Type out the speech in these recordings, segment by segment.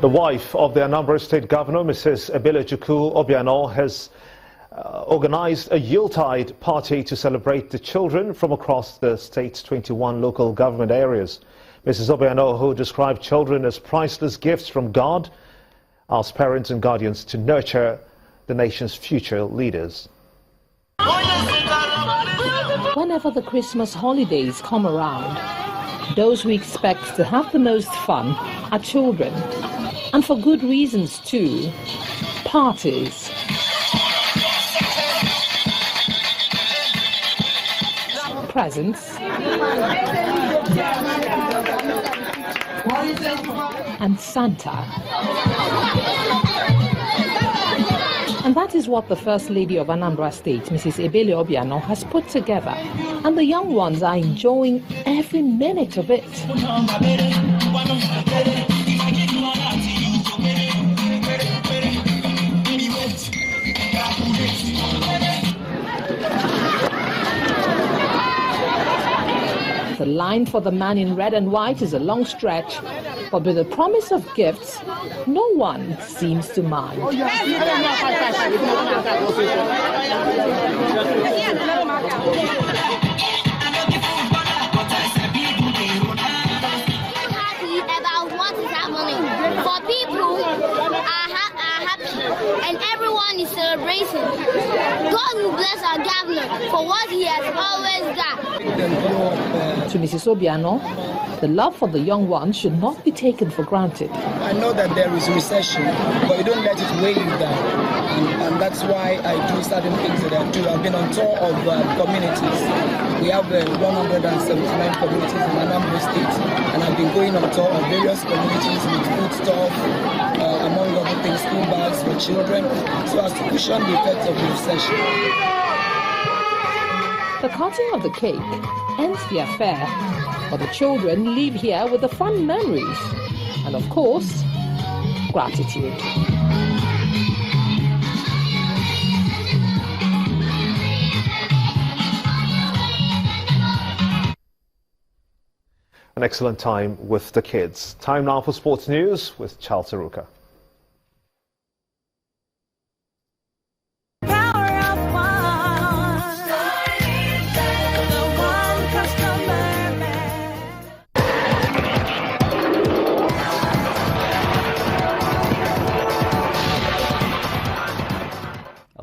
The wife of the Anambra State Governor, Mrs. Ebelechukwu Obiano, has organized a yuletide party to celebrate the children from across the state's 21 local government areas. Mrs. Obiano, who described children as priceless gifts from God, asked parents and guardians to nurture the nation's future leaders. Whenever the Christmas holidays come around, those we expect to have the most fun are children. And for good reasons too. Parties. Presents. And Santa. And that is what the First Lady of Anambra State, Mrs. Ebele Obiano, has put together. And the young ones are enjoying every minute of it. The line for the man in red and white is a long stretch, but with the promise of gifts, no one seems to mind. For people are happy and everyone is celebrating. God will bless our governor for what he has always done. To Mrs. Obiano, the love for the young ones should not be taken for granted. I know that there is recession, but you don't let it weigh you down. And that's why I do certain things that I do. I've been on tour of communities. We have 179 communities in Anambra State, and I've been going on tour of various communities with food stuff, among other things, school bags for children, so as to cushion the effects of the recession. The cutting of the cake ends the affair, but the children leave here with the fun memories and, of course, gratitude. An excellent time with the kids. Time now for sports news with Charles Saruka.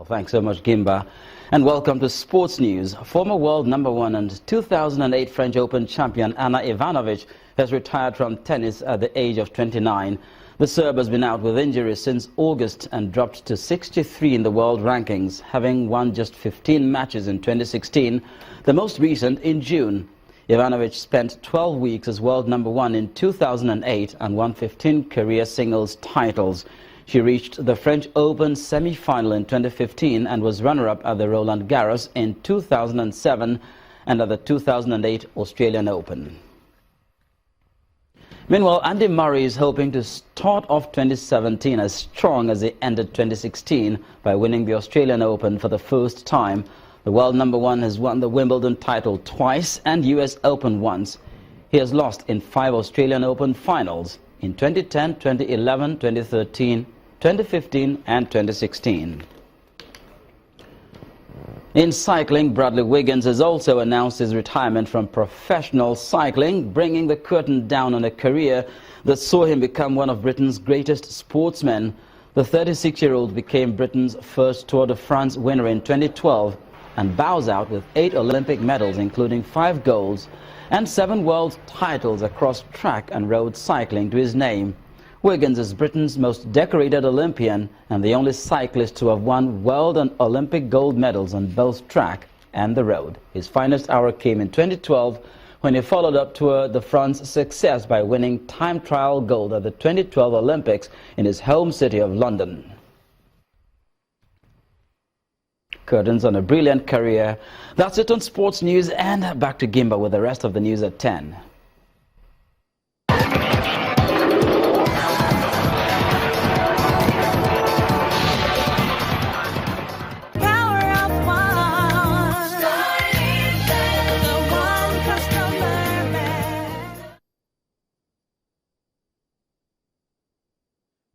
Thanks so much, Gimba. And welcome to Sports News. Former world number one and 2008 French Open champion Ana Ivanovic has retired from tennis at the age of 29. The Serb has been out with injuries since August and dropped to 63 in the world rankings, having won just 15 matches in 2016, the most recent in June. Ivanovic spent 12 weeks as world number one in 2008 and won 15 career singles titles. She reached the French Open semi-final in 2015 and was runner-up at the Roland Garros in 2007 and at the 2008 Australian Open. Meanwhile, Andy Murray is hoping to start off 2017 as strong as he ended 2016 by winning the Australian Open for the first time. The world number one has won the Wimbledon title twice and US Open once. He has lost in 5 Australian Open finals in 2010, 2011, 2013, 2015 and 2016. In cycling, Bradley Wiggins has also announced his retirement from professional cycling, bringing the curtain down on a career that saw him become one of Britain's greatest sportsmen. The 36-year-old became Britain's first Tour de France winner in 2012 and bows out with 8 Olympic medals, including 5 golds and 7 world titles across track and road cycling to his name. Wiggins is Britain's most decorated Olympian and the only cyclist to have won world and Olympic gold medals on both track and the road. His finest hour came in 2012 when he followed up Tour de France success by winning time trial gold at the 2012 Olympics in his home city of London. Curtains on a brilliant career. That's it on Sports News, and back to Gimba with the rest of the news at 10.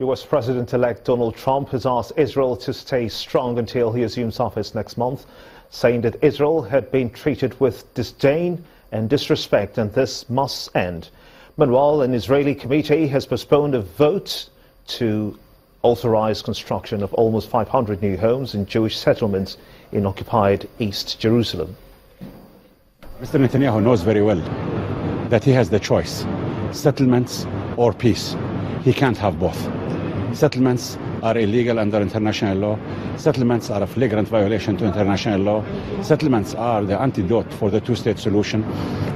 U.S. President-elect Donald Trump has asked Israel to stay strong until he assumes office next month, saying that Israel had been treated with disdain and disrespect, and this must end. Meanwhile, an Israeli committee has postponed a vote to authorize construction of almost 500 new homes in Jewish settlements in occupied East Jerusalem. Mr. Netanyahu knows very well that he has the choice, settlements or peace. He can't have both. Settlements are illegal under international law. Settlements are a flagrant violation to international law. Settlements are the antidote for the two-state solution.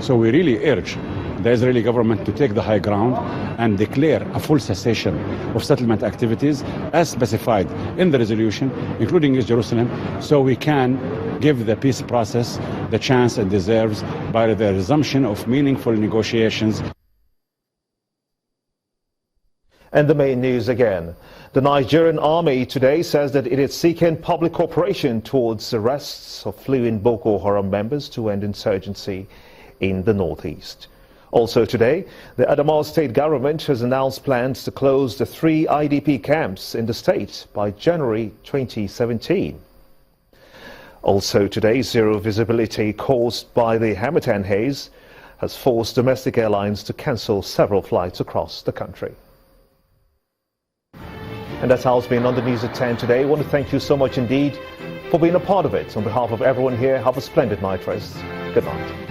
So we really urge the Israeli government to take the high ground and declare a full cessation of settlement activities as specified in the resolution, including East Jerusalem, so we can give the peace process the chance it deserves by the resumption of meaningful negotiations. And the main news again. The Nigerian army today says that it is seeking public cooperation towards arrests of fleeing Boko Haram members to end insurgency in the northeast. Also today, the Adamawa state government has announced plans to close the 3 IDP camps in the state by January 2017. Also today, zero visibility caused by the Hamilton haze has forced domestic airlines to cancel several flights across the country. And that's how it's been on the news at 10 today. I want to thank you so much indeed for being a part of it. On behalf of everyone here, have a splendid night rest. Good night.